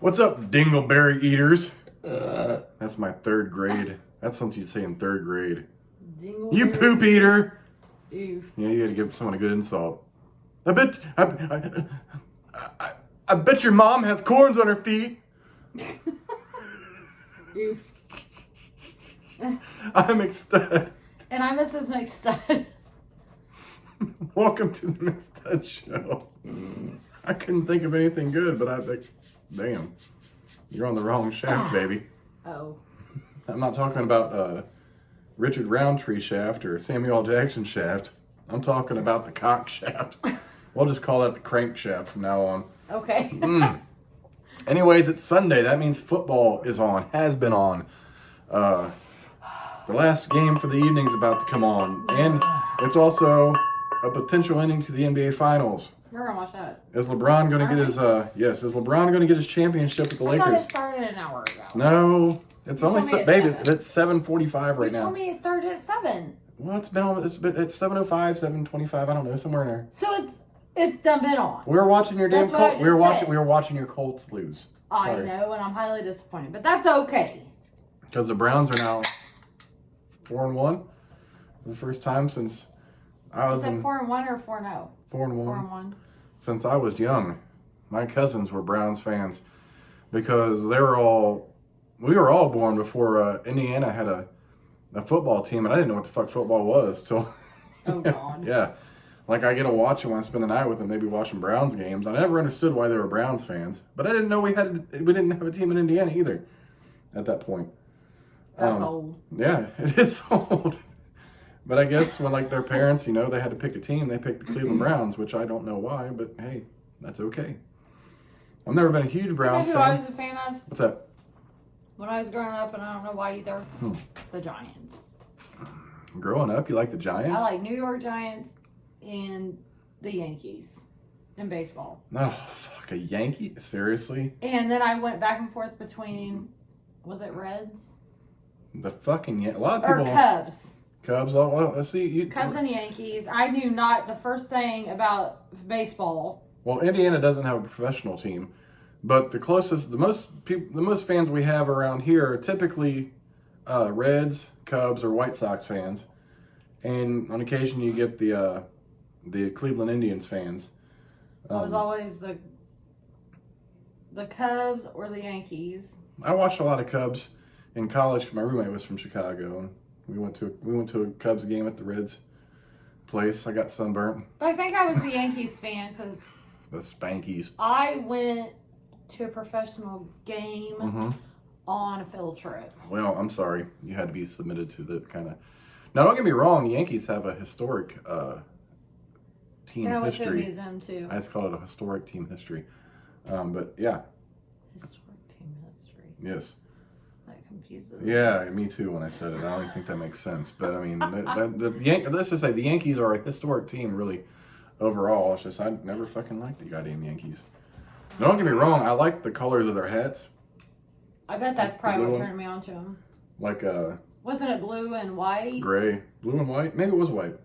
What's up, dingleberry eaters? That's my third grade. That's something you'd say in third grade. Dingleberry. You poop eater. Ew. Yeah, you gotta give someone a good insult. I bet your mom has corns on her feet. Ew. I'm McStud. And I'm Mrs. McStud. Welcome to the McStud Show. I couldn't think of anything good, but I think, damn, you're on the wrong shaft, baby. Oh. I'm not talking about Richard Roundtree shaft or Samuel L. Jackson shaft. I'm talking about the cock shaft. We'll just call that the crank shaft from now on. Okay. Anyways, it's Sunday. That means football is on, has been on. The last game for the evening is about to come on. And it's also a potential ending to the NBA Finals. We're going to watch that. Is LeBron going to get his, is LeBron going to get his championship with the Lakers? I thought it started an hour ago. No. It's only, baby, it's 7:45 right now. You told me it started at 7. Well, it's 7:05, 7:25, I don't know, somewhere in there. So it's done been on. We were watching your damn Colts. We were watching your Colts lose. I know, and I'm highly disappointed, but that's okay. Because the Browns are now 4-1 for the first time since I was in 4-1 or 4-0? 4-1. 4-1. Since I was young. My cousins were Browns fans because we were all born before Indiana had a football team, and I didn't know what the fuck football was till. Oh God. Yeah, like I get to watch it when I spend the night with them, maybe watching Browns games. I never understood why they were Browns fans, but I didn't know we didn't have a team in Indiana either at that point. That's old. Yeah, it is old. But I guess when like their parents, they had to pick a team, they picked the Cleveland Browns, which I don't know why, but hey, that's okay. I've never been a huge Browns fan. fan. I was a fan of? What's that? When I was growing up, and I don't know why either, the Giants. Growing up, you like the Giants? I like New York Giants and the Yankees in baseball. Oh, fuck, a Yankee? Seriously? And then I went back and forth between, was it Reds? The fucking a lot of people. Or Cubs. Cubs. Well, let's see. Cubs and Yankees. I knew not the first thing about baseball. Well, Indiana doesn't have a professional team, but the most fans we have around here are typically Reds, Cubs, or White Sox fans, and on occasion you get the Cleveland Indians fans. It was always the Cubs or the Yankees. I watched a lot of Cubs in college. My roommate was from Chicago, and we went to a Cubs game at the Reds place. I got sunburnt. But I think I was a Yankees fan because The Spankies. I went to a professional game on a field trip. Well, I'm sorry. You had to be submitted to the kind of... Now, don't get me wrong. The Yankees have a historic team And I went history. to a museum, too. I just call it a historic team history. But, yeah. Historic team history. Yes. That confuses me. Yeah, me too when I said it. I don't even think that makes sense. But, I mean, let's just say the Yankees are a historic team, really, overall. It's just I never fucking liked the goddamn Yankees. Now, don't get me wrong. I like the colors of their hats. I bet that's The probably blue what ones? turned me on to them. Like Wasn't it blue and white? gray. Blue and white? Maybe it was white.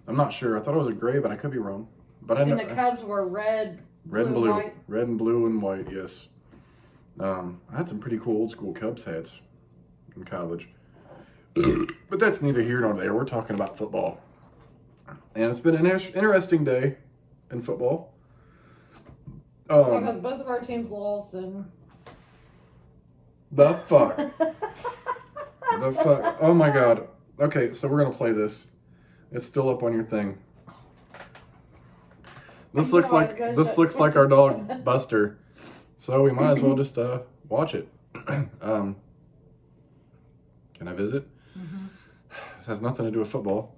I'm not sure. I thought it was a gray, but I could be wrong. But I know And the Cubs were red, red and blue, blue. white. Red and blue and white, yes. I had some pretty cool old school Cubs hats in college. But that's neither here nor there. We're talking about football. And it's been an interesting day in football. Because both of our teams lost and... The fuck? The fuck? Oh my god. Okay, so we're going to play this. It's still up on your thing. This looks like our dog Buster. So we might as well just watch it. Can I visit? This has nothing to do with football.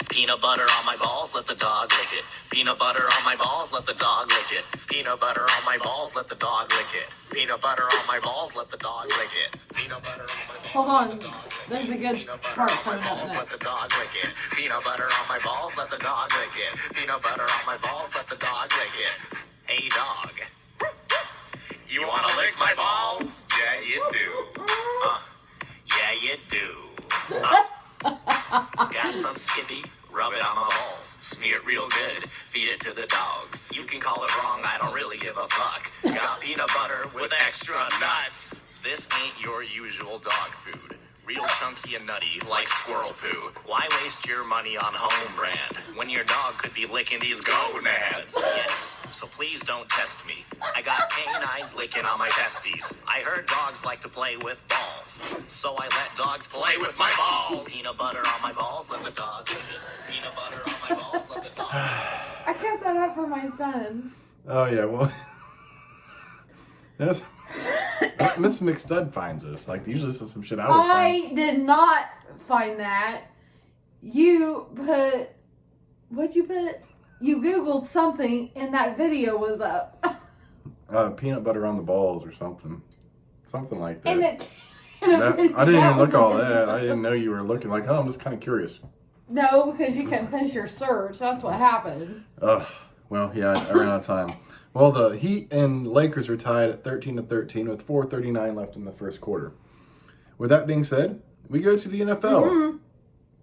Peanut butter on my balls, let the dog lick it. Peanut butter on my balls, let the dog lick it. Peanut butter on my balls, let the dog lick it. Peanut butter on my balls, let the dog lick it. Peanut butter on my balls. Hold on. There's a good part coming up Let next. the dog lick it. Peanut butter on my balls, let the dog lick it. Peanut butter on my balls, let the dog lick it. Hey dog, you wanna lick my balls? Yeah, you do. Yeah, you do. Got Want some Skippy? Rub it on my balls. Smear it real good. Feed it to the dogs. You can call it wrong, I don't really give a fuck. Got peanut butter with extra nuts. This ain't your usual dog food. Real chunky and nutty, like squirrel poo. Why waste your money on home brand when your dog could be licking these gonads? Yes, so please don't test me. I got canines licking on my testes. I heard dogs like to play with balls, so I let dogs play with my balls. Peanut butter on my balls, let the dog lick it. Peanut butter on my balls, let the dog lick it. I kept that up for my son. Oh yeah, well, that's Miss McStud finds this. Like usually this is some shit I would find. I did not find that. You put, what'd you put? You Googled something and that video was up. Peanut butter on the balls or something like that. And it, I didn't even look all that. I didn't know you were looking. Like, oh, I'm just kind of curious. No, because you couldn't finish your search. That's what happened. Well, yeah, I ran out of time. Well, the Heat and Lakers are tied at 13-13 with 4:39 left in the first quarter. With that being said, we go to the NFL. Mm-hmm.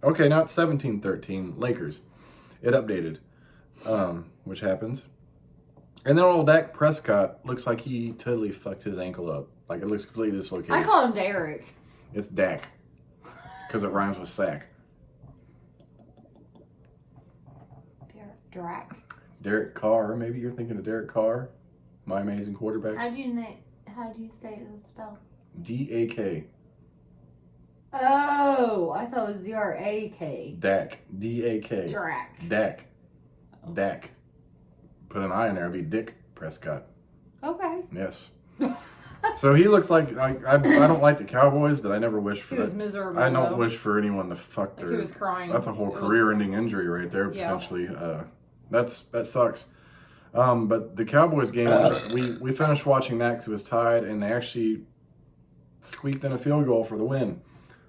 Okay, not 17-13, Lakers. It updated, which happens. And then old Dak Prescott looks like he totally fucked his ankle up. Like, it looks completely dislocated. I call him Derek. It's Dak, because it rhymes with sack. Drac. Derek Carr, maybe you're thinking of Derek Carr, my amazing quarterback. How do you say the spell? D-A-K. Oh, I thought it was D-R-A-K. Dak. D-A-K. Drac. Dak. Oh. Dak. Put an I in there, it'd be Dick Prescott. Okay. Yes. So he looks like, I don't like the Cowboys, but I never wish for He was that. miserable. I don't though. wish for anyone to fuck their. Like he was crying. That's a whole It was- career-ending injury right there, Yeah. potentially. That sucks. But the Cowboys game, we finished watching that because it was tied, and they actually squeaked in a field goal for the win.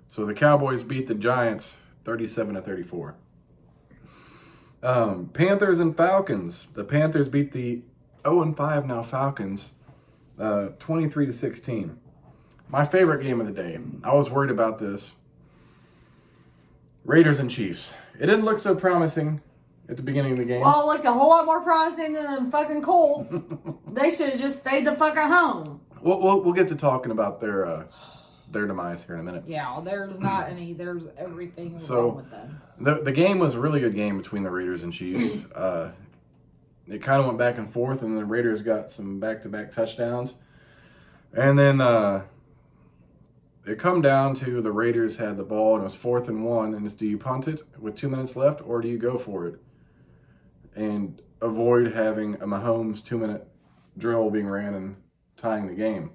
So the Cowboys beat the Giants 37-34. Panthers and Falcons. The Panthers beat the 0-5 now Falcons 23-16. My favorite game of the day. I was worried about this. Raiders and Chiefs. It didn't look so promising at the beginning of the game. Well, it looked a whole lot more promising than them fucking Colts. They should have just stayed the fuck at home. We'll get to talking about their demise here in a minute. Yeah, there's not any. There's everything So, wrong with them. The game was a really good game between the Raiders and Chiefs. It kind of went back and forth, and the Raiders got some back-to-back touchdowns. And then it come down to the Raiders had the ball, and it was 4th and 1, and it's do you punt it with 2 minutes left, or do you go for it? And avoid having a Mahomes 2-minute drill being ran and tying the game.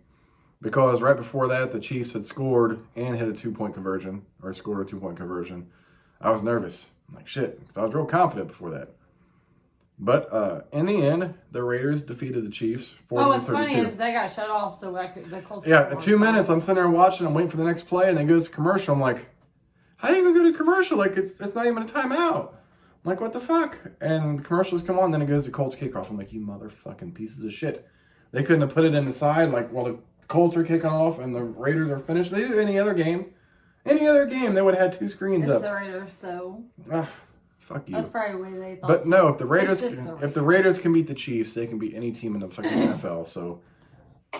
Because right before that, the Chiefs had scored and hit a 2-point conversion, or scored a 2-point conversion. I was nervous. I'm like, shit, because I was real confident before that. But in the end, the Raiders defeated the Chiefs 40-32. What's funny is they got shut off, so the Colts. Yeah, 2 minutes. I'm sitting there watching. I'm waiting for the next play, and it goes to commercial. I'm like, how are you gonna go to commercial? Like it's not even a timeout. I'm like, what the fuck? And the commercials come on, then it goes to Colts kickoff. I'm like, you motherfucking pieces of shit. They couldn't have put it in the side like while the Colts are kicking off and the Raiders are finished. They do any other game, they would have had 2 screens It's up. the Raiders, so Fuck you. that's probably the way they thought. But no, if the Raiders can beat the Chiefs, they can beat any team in the fucking NFL. So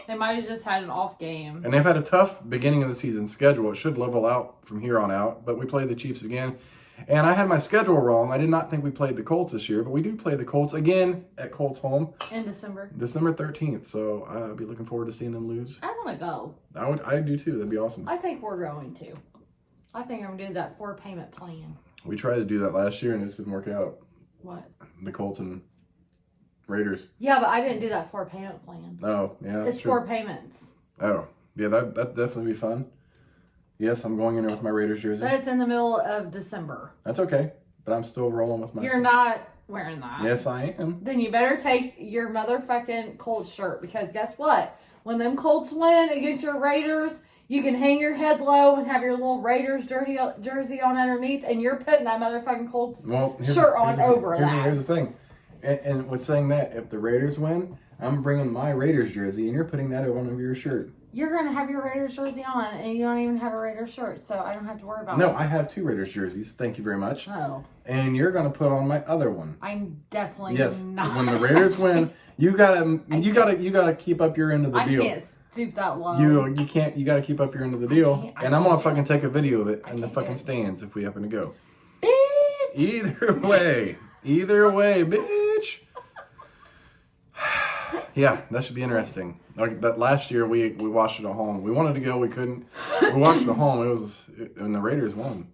they might have just had an off game. and they've had a tough beginning of the season schedule. It should level out from here on out. But we played the Chiefs again, and I had my schedule wrong. I did not think we played the Colts this year, but we do play the Colts again at Colts home In December. December 13th. So I'll be looking forward to seeing them lose. I want to go. I do too. That'd be awesome. I think we're going to. I think I'm going to do that 4-payment plan. We tried to do that last year and it just didn't work out. What? The Colts and Raiders. Yeah, but I didn't do that 4-payment plan. Oh, yeah. It's true. 4 payments. Oh, yeah, that'd definitely be fun. Yes, I'm going in there with my Raiders jersey. But it's in the middle of December. That's okay, but I'm still rolling with my... You're not wearing that. Yes, I am. Then you better take your motherfucking Colts shirt, because guess what? When them Colts win against your Raiders, you can hang your head low and have your little Raiders jersey on underneath, and you're putting that motherfucking Colts shirt on over that. Here's the thing. And with saying that, if the Raiders win, I'm bringing my Raiders jersey, and you're putting that on over your shirt. You're going to have your Raiders jersey on, and you don't even have a Raiders shirt, so I don't have to worry about it. No, I have 2 Raiders jerseys. Thank you very much. Oh. And you're gonna put on my other one. I'm definitely Yes. not. When the Raiders win, you gotta keep up your end of the deal. I can't stoop that low. You can't. You gotta keep up your end of the deal. I And I'm gonna can't fucking take a video of it I in the can't fucking do it. stands if we happen to go. Bitch! Either way, bitch. Yeah, that should be interesting. Like that last year, we watched it at home. We wanted to go, we couldn't. We watched it at home. And the Raiders won.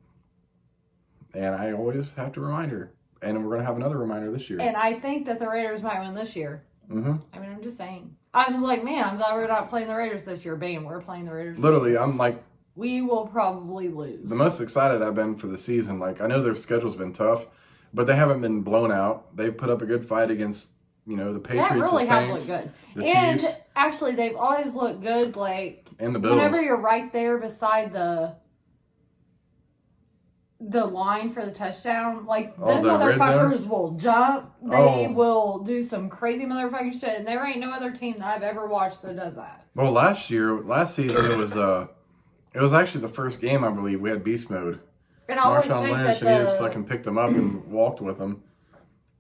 And I always have to remind her. And we're gonna have another reminder this year. And I think that the Raiders might win this year. Mm-hmm. I mean, I'm just saying. I was like, man, I'm glad we're not playing the Raiders this year. Bam, we're playing the Raiders. Literally, this year. I'm like We will probably lose. the most excited I've been for the season. Like I know their schedule's been tough, but they haven't been blown out. They've put up a good fight against, the Patriots, That really the have Saints, looked good. the And Chiefs, actually, they've always looked good, Blake. and the Bills. Whenever you're right there beside the line for the touchdown, like Oh, them the red motherfuckers will jump. They Oh. will do some crazy motherfucking shit, and there ain't no other team that I've ever watched that does that. Well, last season it was actually the first game I believe we had beast mode. And I always Marshawn think Lynch, that and he just fucking picked them up and walked with them.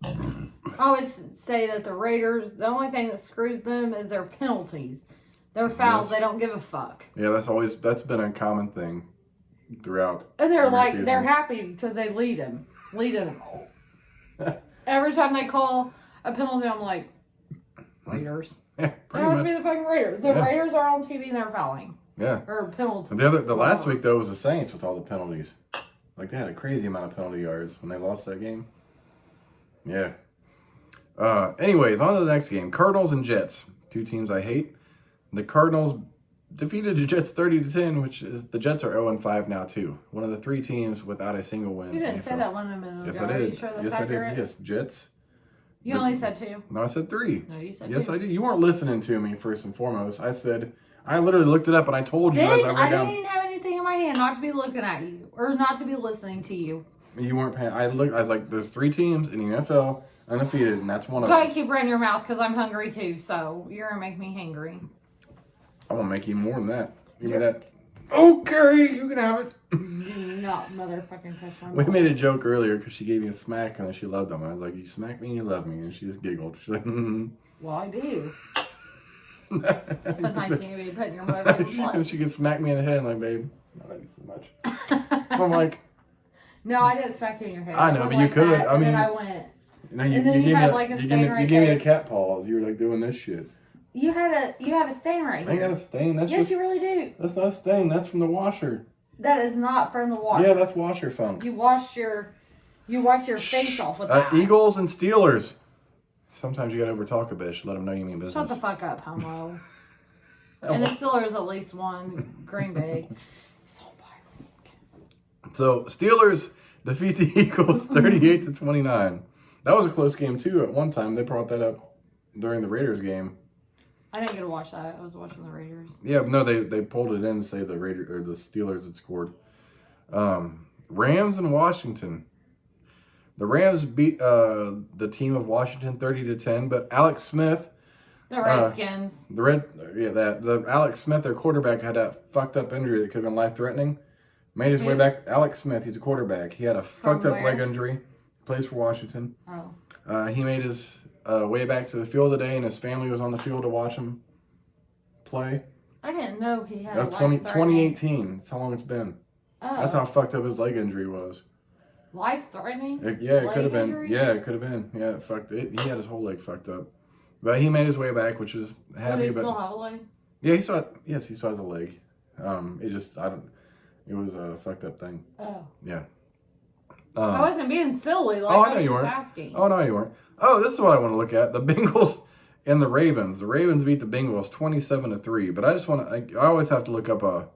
I always say that the Raiders, the only thing that screws them is their penalties. Their fouls, Yes. they don't give a fuck. Yeah, that's been a common thing throughout. And they're every like, season. they're happy because they lead him. Every time they call a penalty, I'm like, Raiders. Yeah, It pretty must much. be the fucking Raiders. The Yeah. Raiders are on TV and they're fouling. Yeah. Or penalties. The last week though was the Saints with all the penalties. Like they had a crazy amount of penalty yards when they lost that game. Yeah. Anyways, on to the next game. Cardinals and Jets. 2 teams I hate. The Cardinals defeated the Jets 30-10, which is the Jets are 0-5 now too. One of the 3 teams without a single win. You in didn't the say NFL. that one a minute Yes, ago. I Are did. you sure that's Yes, accurate? I did. Yes, Jets. You only said 2. No, I said 3. No, you said Yes, 2. I did. You weren't listening to me first and foremost. I literally looked it up and I told you as Bitch, I I went didn't down. even have anything in my hand not to be looking at you. Or not to be listening to you. You weren't paying. I was like, there's 3 teams in the NFL undefeated, and that's one of Go ahead, them. keep running your mouth because I'm hungry too. So you're going to make me hangry. I'm gonna make you more than that. Give me that. Okay, you can have it. Do not motherfucking touch my We mouth. made a joke earlier because she gave me a smack and she loved him. I was like, you smack me and you love me, and she just giggled. She's like, Well, I do. Sometimes you need to be putting your motherfucking And place. she could smack me in the head, like, babe, I love you so much. I'm like, No, I didn't smack you in your head. I know, went but you like could. that, I and then mean- I went. no, And then you gave had, me like, a you stain gave me, right you gave me there. the cat paws. You were like doing this shit. You have a stain right I ain't got here. a stain. That's Yes, just, you really do. that's not a stain. That's from the washer. That is not from the water. Yeah, that's washer funk. You wash your face off with that. Eagles and Steelers. Sometimes you gotta overtalk a bitch. Let them know you mean business. Shut the fuck up, homo. And the Steelers at least won Green Bay. So So Steelers defeat the Eagles 38-29. That was a close game too. At one time, they brought that up during the Raiders game. I didn't get to watch that. I was watching the Raiders. Yeah, no, they pulled it in to say the Steelers had scored. Rams and Washington. The Rams beat the team of Washington 30-10, but Alex Smith, The Redskins. the Alex Smith, their quarterback, had that fucked up injury that could have been life threatening. Made his way Who? back. Alex Smith, he's a quarterback. He had a From fucked up where? leg injury. Plays for Washington. Oh. He made his way back to the field today, and his family was on the field to watch him play. I didn't know he had That's a life-threatening- 2018. That's how long it's been. Oh. That's how fucked up his leg injury was. Life-threatening? It Leg could have been. injury? Yeah, it could have been. Yeah, it fucked it. He had his whole leg fucked up. But he made his way back, which is Did happy. he But still have a leg? yeah, he still has a leg. It was a fucked up thing. Oh. Yeah. I wasn't being silly. Like, oh, I I know was you just weren't. asking. Oh, no, you weren't. Oh, this is what I want to look at. The Bengals and the Ravens. The Ravens beat the Bengals 27-3. But I just want to, I always have to look up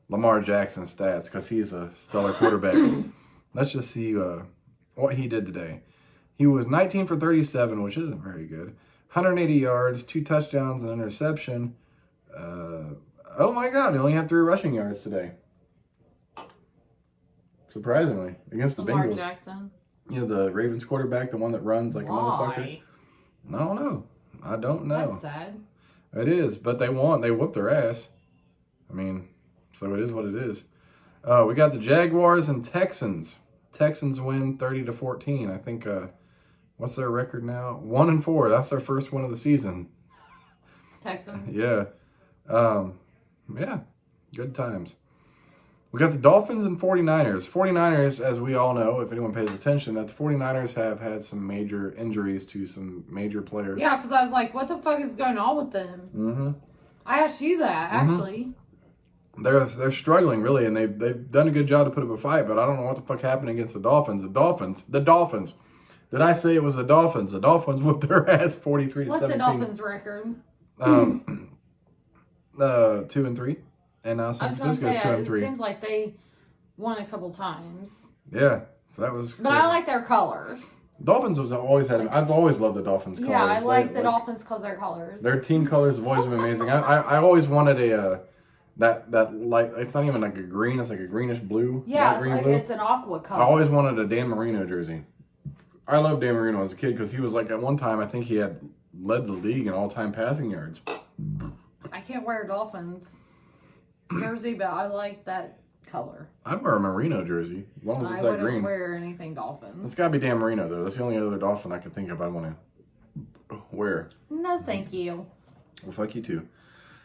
Lamar Jackson's stats because he's a stellar quarterback. Let's just see what he did today. He was 19 for 37, which isn't very good. 180 yards, 2 touchdowns, an interception. Oh my God, he only had 3 rushing yards today. Surprisingly, against the Lamar Bengals. Jackson. You know, the Ravens quarterback, the one that runs like a motherfucker? Why? I don't know. I don't know. That's sad. It is, but they won. They whooped their ass. I mean, so it is what it is. We got the Jaguars and Texans. Texans win 30-14. I think, what's their record now? 1-4. That's their first win of the season. Texans. Yeah. Yeah. Good times. We got the Dolphins and 49ers. 49ers, as we all know, if anyone pays attention, that the 49ers have had some major injuries to some major players. Yeah, because I was like, what the fuck is going on with them? Mm-hmm. I asked you that, actually. They're struggling, really, and they've done a good job to put up a fight, but I don't know what the fuck happened against the Dolphins. The Dolphins. Did I say it was the Dolphins? The Dolphins whooped their ass 43-17. What's the Dolphins' record? 2-3. And now San Francisco's 2-3. It seems like they won a couple times. Yeah, so that was crazy. But I like their colors. Dolphins have always had. I've always loved the Dolphins colors. Yeah, I like the Dolphins because their colors. Their team colors have always been amazing. I always wanted that light. It's not even like a green. It's like a greenish blue. Yeah, blue. it's an aqua color. I always wanted a Dan Marino jersey. I loved Dan Marino as a kid because he was like at one time I think he had led the league in all-time passing yards. I can't wear a Dolphins jersey, but I like that color. I'd wear a Marino jersey as long as it's that green. I wouldn't wear anything Dolphins. It's got to be Dan Marino though. That's the only other Dolphin I can think of I want to wear. No, thank you. Well, fuck you too.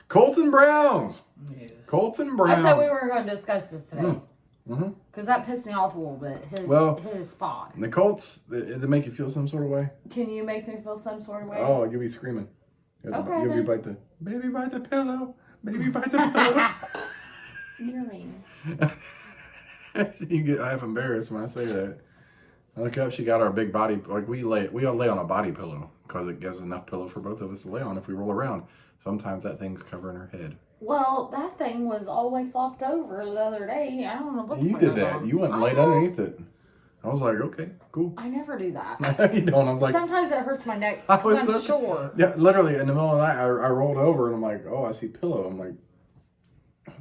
Colts and Browns. Yeah. Colts and Browns. I said we were going to discuss this today. Mm-hmm. Because that pissed me off a little bit. His spot. The Colts, they make you feel some sort of way? Can you make me feel some sort of way? Oh, you'll be screaming. You'll be baby bite the pillow. Baby bite the pillow. You're mean. You get half embarrassed when I say that. I look up, she got our big body, like we all lay on a body pillow because it gives enough pillow for both of us to lay on if we roll around. Sometimes that thing's covering her head. Well, that thing was all the way flopped over the other day. I don't know what the You fuck did was that. on. You went and laid underneath it. I was like, okay, cool. I never do that. You don't. I was like, sometimes it hurts my neck because I'm short. Yeah, literally in the middle of the night, I rolled over and I'm like, oh, I see pillow. I was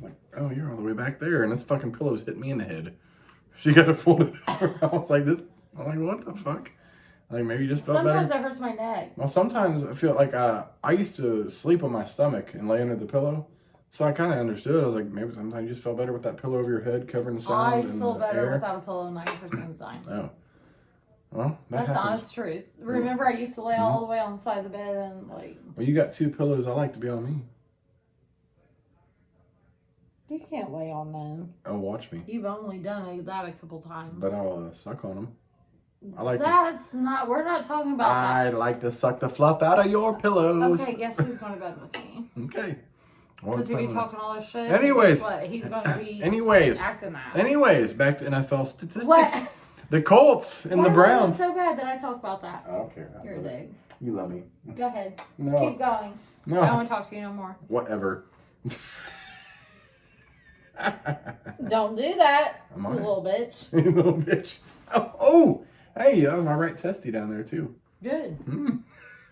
like, oh, you're all the way back there, and this fucking pillow's hit me in the head. She got to fold it over. I was like, what the fuck? Like maybe you just felt Sometimes better. it hurts my neck. Well, sometimes I feel like I used to sleep on my stomach and lay under the pillow, so I kind of understood. I was like, maybe sometimes you just felt better with that pillow over your head covering the sound. I and feel the better air. without a pillow 90% of the time. Oh, well, That's the happens. honest truth. Remember, I used to lay all the way on the side of the bed and like. Well, you got two pillows. I like to be on me. You can't lay on them. Oh, watch me. You've only done that a couple times. But I'll suck on them. I like. We're not talking about I like to suck the fluff out of your that. pillows. Okay, guess who's going to bed with me? Okay. Because if you talking all this shit, Anyways. guess what? He's going to be acting that. Anyways, back to NFL statistics. What? The Colts and the Browns. It's so bad that I talk about that. I don't care. You're a dick. You love me. Go ahead. No. Keep going. No. I don't want to talk to you no more. Whatever. Don't do that, I'm you on it. little bitch. You little bitch. Oh, hey, that was my right testy down there too. Good.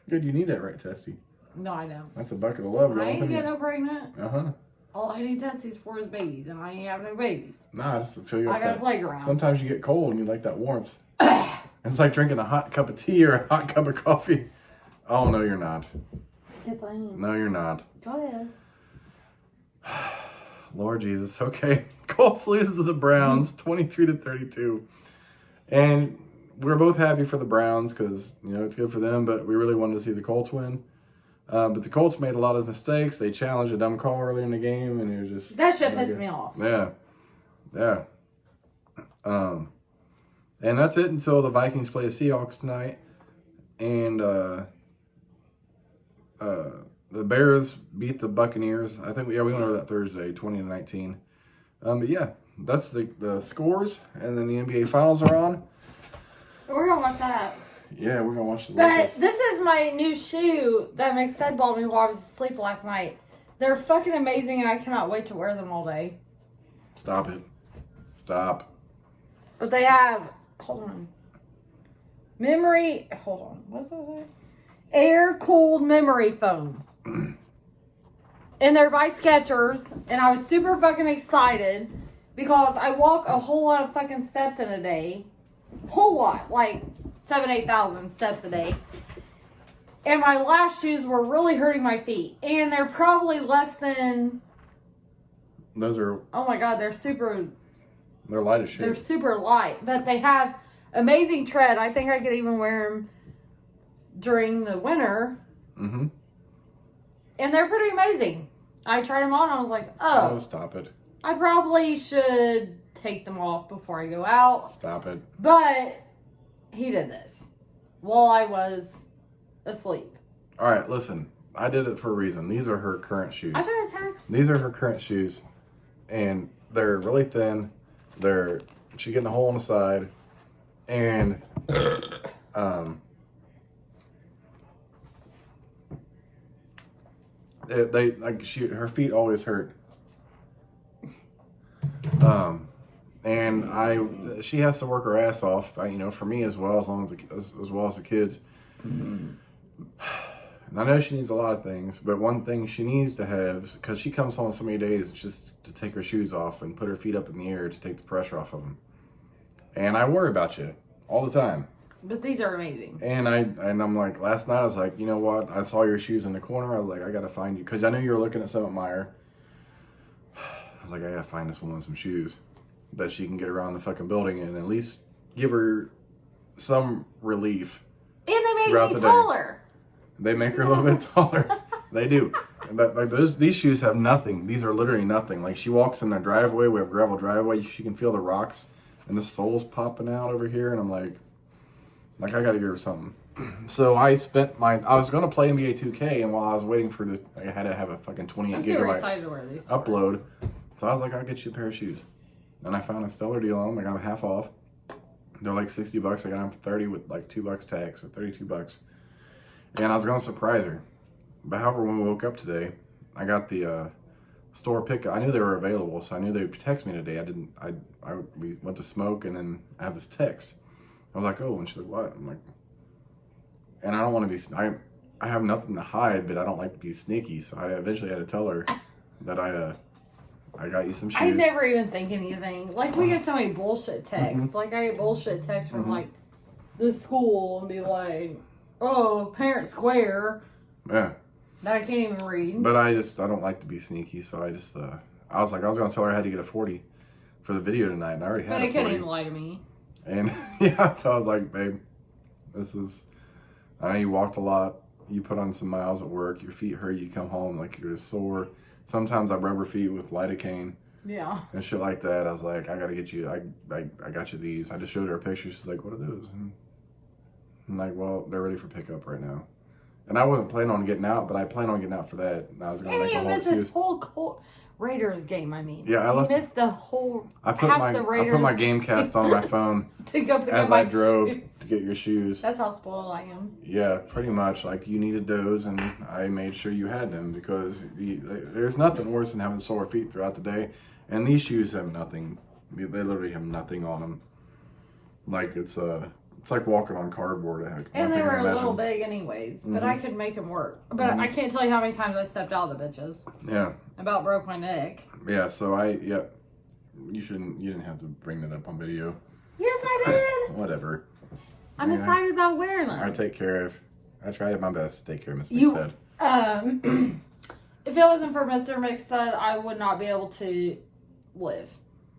Good, you need that right testy. No, I don't. That's a bucket of love. I ain't getting no pregnant. Uh-huh. All I need testes for is babies, and I ain't having no babies. Nah, just to feel you I up got a that. playground. Sometimes you get cold and you like that warmth. It's like drinking a hot cup of tea or a hot cup of coffee. Oh, no, you're not. Yes, I am. No, you're not. Go ahead. Lord Jesus. Okay. Colts lose to the Browns 23-32. And we're both happy for the Browns because, it's good for them, but we really wanted to see the Colts win. But the Colts made a lot of mistakes. They challenged a dumb call early in the game, and it was just... That shit pissed me off. Yeah. Yeah. And that's it until the Vikings play the Seahawks tonight. And the Bears beat the Buccaneers. I think we went over that Thursday, 20-19. But yeah, that's the scores. And then the NBA Finals are on. We're going to watch that. Yeah, we're going to watch the But Lakers. this is my new shoe that McStud bought me while I was asleep last night. They're fucking amazing, and I cannot wait to wear them all day. Stop it. Stop. But they have... Hold on. Hold on. What's that say? Air-cooled memory foam. And they're by Skechers. And I was super fucking excited because I walk a whole lot of fucking steps in a day. Whole lot. Like 7,000-8,000 steps a day. And my last shoes were really hurting my feet. And they're probably less than Those are, oh my God, they're super, they're light as shit. they're super light, but they have amazing tread. I think I could even wear them during the winter. Mm-hmm. And they're pretty amazing. I tried them on. I was like, oh, Stop it. I probably should take them off before I go out. Stop it. But he did this while I was asleep. All right, listen. I did it for a reason. These are her current shoes. I got a text. These are her current shoes, and they're really thin. She's getting a hole in the side, and her feet always hurt. And she has to work her ass off, for me as well, as well as the kids. And I know she needs a lot of things, but one thing she needs to have, because she comes home so many days, just to take her shoes off and put her feet up in the air to take the pressure off of them. And I worry about you all the time. But these are amazing. And I'm like, last night I was like, you know what? I saw your shoes in the corner. I was like, I gotta find you, because I knew you were looking at some at Meyer. I was like, I gotta find this woman some shoes that she can get around the fucking building and at least give her some relief. And they throughout make me the day. taller. They make her a little bit taller. They do. But these shoes have nothing. These are literally nothing. Like, she walks in their driveway. We have a gravel driveway. She can feel the rocks and the soles popping out over here. And I'm like I got to give her something. So I was going to play NBA 2K, and while I was waiting I had to have a fucking 28 I'm super gigabyte excited to wear these. upload. So I was like, I'll get you a pair of shoes. And I found a stellar deal on them. I got them half off. They're like $60. I got them for 30 with like $2 tax, so $32. And I was going to surprise her. But however, when we woke up today, I got the store pickup. I knew they were available, so I knew they would text me today. We went to smoke, and then I have this text. I was like, oh, and she's like, what? I'm like, and I don't want to be, I have nothing to hide, but I don't like to be sneaky. So I eventually had to tell her that I got you some shoes. I never even think anything. Like, we get so many bullshit texts. Mm-hmm. Like, I get bullshit texts from, like, the school and be like, oh, parent square. Yeah. That I can't even read. But I don't like to be sneaky, so I was like, I was going to tell her I had to get a 40 for the video tonight, and I already had But a 40. they couldn't even lie to me. And, yeah, so I was like, babe, I know you walked a lot, you put on some miles at work, your feet hurt, you come home, like, you're sore. Sometimes I rub her feet with lidocaine. Yeah. And shit like that. I was like, I gotta get you, I got you these. I just showed her a picture. She's like, what are those? And I'm like, well, they're ready for pickup right now. And I wasn't planning on getting out, but I plan on getting out for that. And I was going to make a And whole you missed excuse. this whole Raiders game, I mean. Yeah, I you left missed the whole I put half the Raiders my Gamecast on my phone to go pick as up my I drove shoes. to get your shoes. That's how spoiled I am. Yeah, pretty much. Like, you needed those, and I made sure you had them, because there's nothing worse than having sore feet throughout the day. And these shoes have nothing. They literally have nothing on them. Like, it's like walking on cardboard. And they were a little big anyways, but I could make them work. But I can't tell you how many times I stepped out of the bitches. Yeah. About broke my neck. Yeah, so you didn't have to bring that up on video. Yes, I did. Whatever. I'm excited about wearing them. I tried my best to take care of Miss You- McStud. If it wasn't for Mr. McStud, I would not be able to live.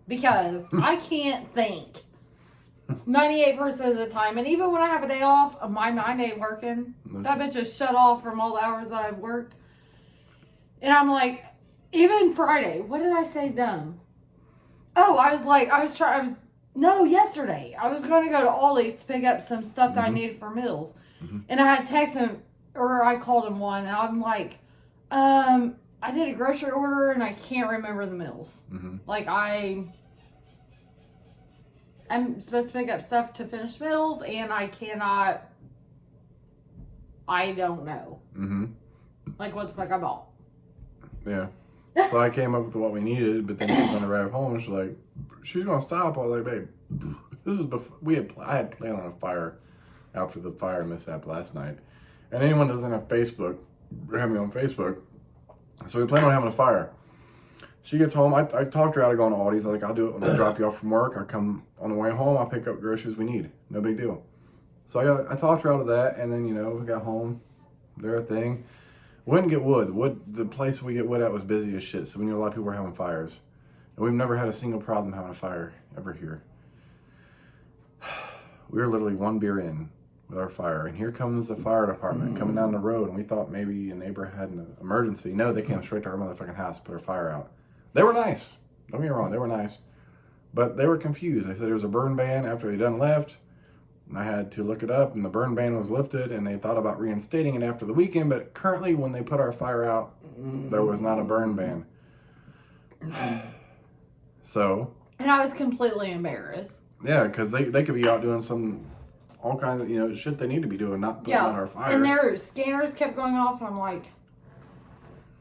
Because I can't think 98% of the time. And even when I have a day off, my mind ain't working. That bitch is shut off from all the hours that I've worked. And I'm like, even Friday, what did I say dumb? Oh, yesterday. I was going to go to Ollie's to pick up some stuff that I needed for meals. And I had texted him, or I called him one, and I'm like, I did a grocery order and I can't remember the meals. Like, I'm supposed to pick up stuff to finish meals, and I don't know. Like, what the fuck I bought. Yeah. So I came up with what we needed, but then she's going to drive home, and she's like, she's going to stop. I was like, babe, this is before, I had planned on a fire after the fire mishap last night. And anyone that doesn't have Facebook, have me on Facebook, so we plan on having a fire. She gets home, I talked her out of going to Aldi's. Like, I'll do it when I drop you off from work. I come on the way home, I'll pick up groceries we need. No big deal. So I talked her out of that, and then, we got home, did our thing. We didn't get wood. The place we get wood at was busy as shit, so we knew a lot of people were having fires. And we've never had a single problem having a fire ever here. We were literally one beer in with our fire, and here comes the fire department coming down the road, and we thought maybe a neighbor had an emergency. No, they came straight to our motherfucking house to put our fire out. They were nice. Don't get me wrong, they were nice. But they were confused. They said there was a burn ban after they done left. And I had to look it up, and the burn ban was lifted, and they thought about reinstating it after the weekend, but currently when they put our fire out, there was not a burn ban. So. And I was completely embarrassed. Yeah, because they could be out doing all kinds of, shit they need to be doing, not putting out our fire. And their scanners kept going off, and I'm like,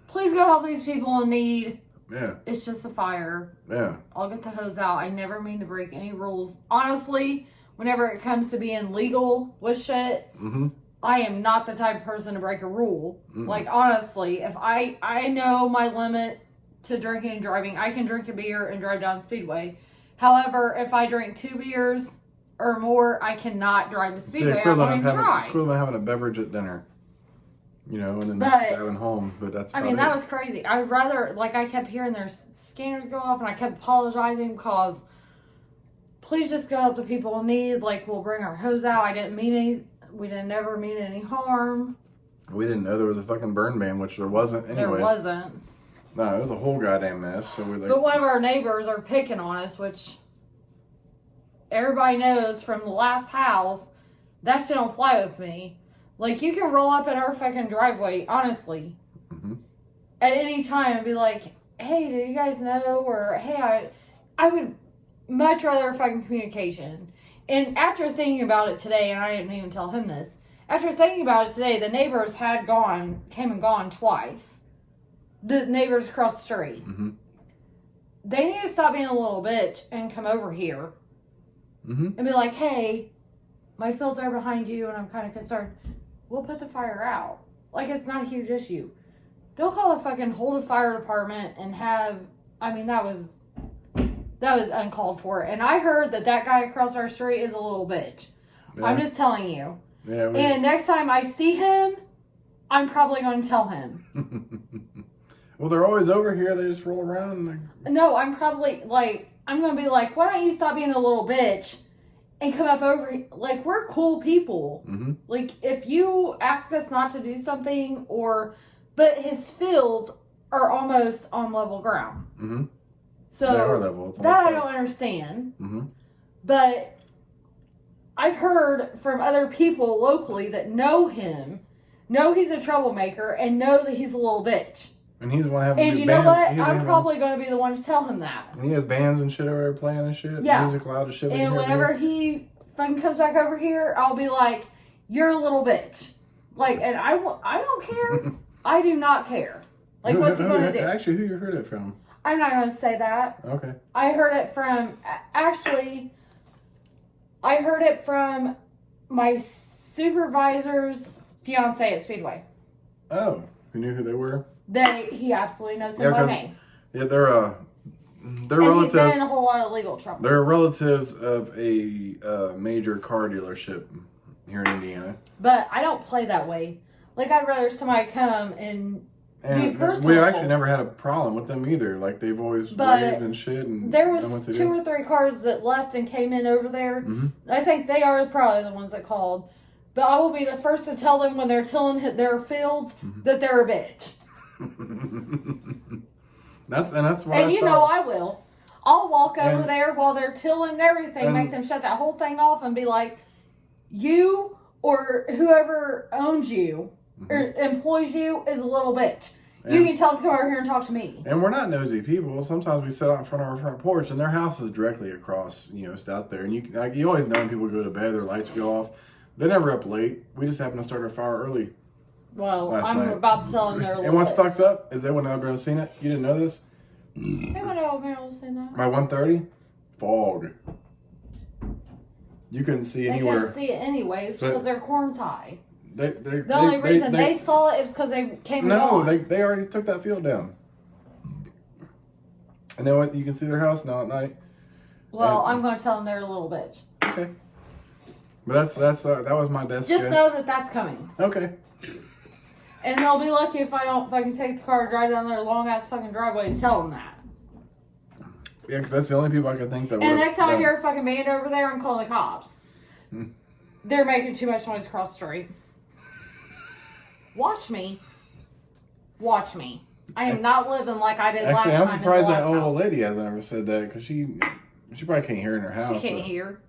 please go help these people in need. Yeah. It's just a fire. Yeah. I'll get the hose out. I never mean to break any rules. Honestly, whenever it comes to being legal with shit, I am not the type of person to break a rule. Like, honestly, if I know my limit to drinking and driving, I can drink a beer and drive down Speedway. However, if I drink 2 beers or more, I cannot drive to Speedway. I won't even try. It's equivalent of having a beverage at dinner. And then driving home. But that's that was crazy. I'd rather, I kept hearing their scanners go off, and I kept apologizing because please just go help the people in need. We'll bring our hose out. We didn't ever mean any harm. We didn't know there was a fucking burn ban, which there wasn't anyway. There wasn't. No, it was a whole goddamn mess. So but one of our neighbors are picking on us, which everybody knows from the last house, that shit don't fly with me. You can roll up in our fucking driveway, honestly, at any time and be like, hey, did you guys know? Or, hey, I would much rather fucking communication. And after thinking about it today, and I didn't even tell him this, after thinking about it today, the neighbors came and gone twice. The neighbors across the street. They need to stop being a little bitch and come over here and be like, hey, my fields are behind you and I'm kind of concerned. We'll put the fire out. It's not a huge issue. Don't call the fucking Holden Fire Department and that was uncalled for. And I heard that guy across our street is a little bitch. Yeah. I'm just telling you. Yeah. And next time I see him, I'm probably going to tell him. Well, they're always over here. They just roll around. No, I'm probably I'm going to be like, why don't you stop being a little bitch and come up over here? We're cool people. If you ask us not to do something but his fields are almost on level ground. So they are level. I don't understand. But I've heard from other people locally that know him, know he's a troublemaker, and know that he's a little bitch. And he's the one having. And you know what? I'm probably going to be the one to tell him that. And he has bands and shit over there playing and shit. Yeah. Music loud as shit. And whenever he fucking comes back over here, I'll be like, "You're a little bitch." And I don't care. I do not care. What's he going to do? Actually, who you heard it from? I'm not going to say that. Okay. I heard it from my supervisor's fiance at Speedway. Oh, you knew who they were? He absolutely knows them by name. Yeah, they're and relatives. He's been in a whole lot of legal trouble. They're relatives of a major car dealership here in Indiana. But I don't play that way. I'd rather somebody come and be personal. We actually never had a problem with them either. They've always waved and shit. And there was 2 or 3 cars that left and came in over there. I think they are probably the ones that called. But I will be the first to tell them when they're tilling their fields that they're a bitch. That's why. And I will. I'll walk over there while they're tilling and everything, make them shut that whole thing off and be like, you or whoever owns you or employs you is a little bitch. You can tell them to come over here and talk to me. And we're not nosy people. Sometimes we sit out in front of our front porch and their house is directly across, it's out there. And you always know when people go to bed, their lights go off. They're never up late. We just happen to start our fire early. Well, I'm about to tell them they're a little And what's fucked up is they wouldn't have ever seen it. You didn't know this? They wouldn't have been able to see that. By 1:30, fog. You couldn't see anywhere. They couldn't see it anyway because their corn's high. The only reason they saw it was because they came No, they already took that field down. And then you can see their house now at night. Well, I'm going to tell them they're a little bitch. Okay. But that was my best Just guess. know that that's coming. Okay. And they'll be lucky if I don't fucking take the car and drive down their long ass fucking driveway and tell them that. Yeah, because that's the only people I could think that would. And next time I hear a fucking band over there, I'm calling the cops. They're making too much noise across the street. Watch me. Watch me. I am not living like I did last time. Actually, I'm surprised that house. old lady hasn't ever said that because she probably can't hear in her house. She can't hear.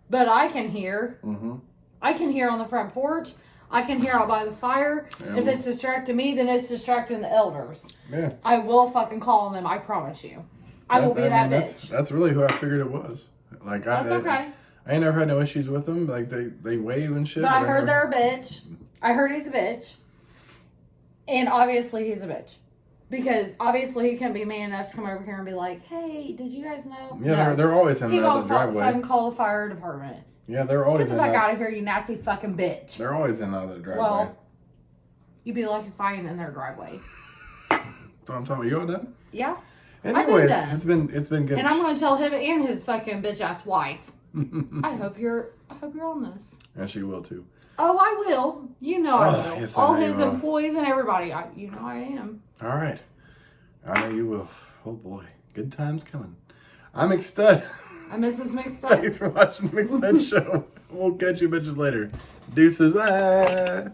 But I can hear. Mm-hmm. I can hear on the front porch. I can hear out by the fire. Yeah. If it's distracting me, then it's distracting the elders. Yeah. I will fucking call on them. I promise you. I will be that bitch. That's really who I figured it was. Like That's okay. I ain't never had no issues with them. Like they wave and shit. But I heard they're a bitch. I heard he's a bitch. And obviously he's a bitch. Because obviously he can't be man enough to come over here and be like, hey, did you guys know? Yeah, No. they're always in the driveway. Fucking call the fire department. Yeah, they're always Get the fuck out of here, you nasty fucking bitch. They're always in the other driveway. Well, you'd be lucky if I ain't in their driveway. So I'm talking about you all done? Yeah. Anyways, done. it's been good. And I'm gonna tell him and his fucking bitch ass wife. I hope you're on this. And she will too. Oh, I will. You know I will. Yes, I All know his you will. employees and everybody. You know I am. All right. I know you will. Oh boy. Good times coming. I'm McStud. I'm Mrs. McStud's. Thanks for watching the McStud show. We'll catch you bitches later. Deuces. Ah.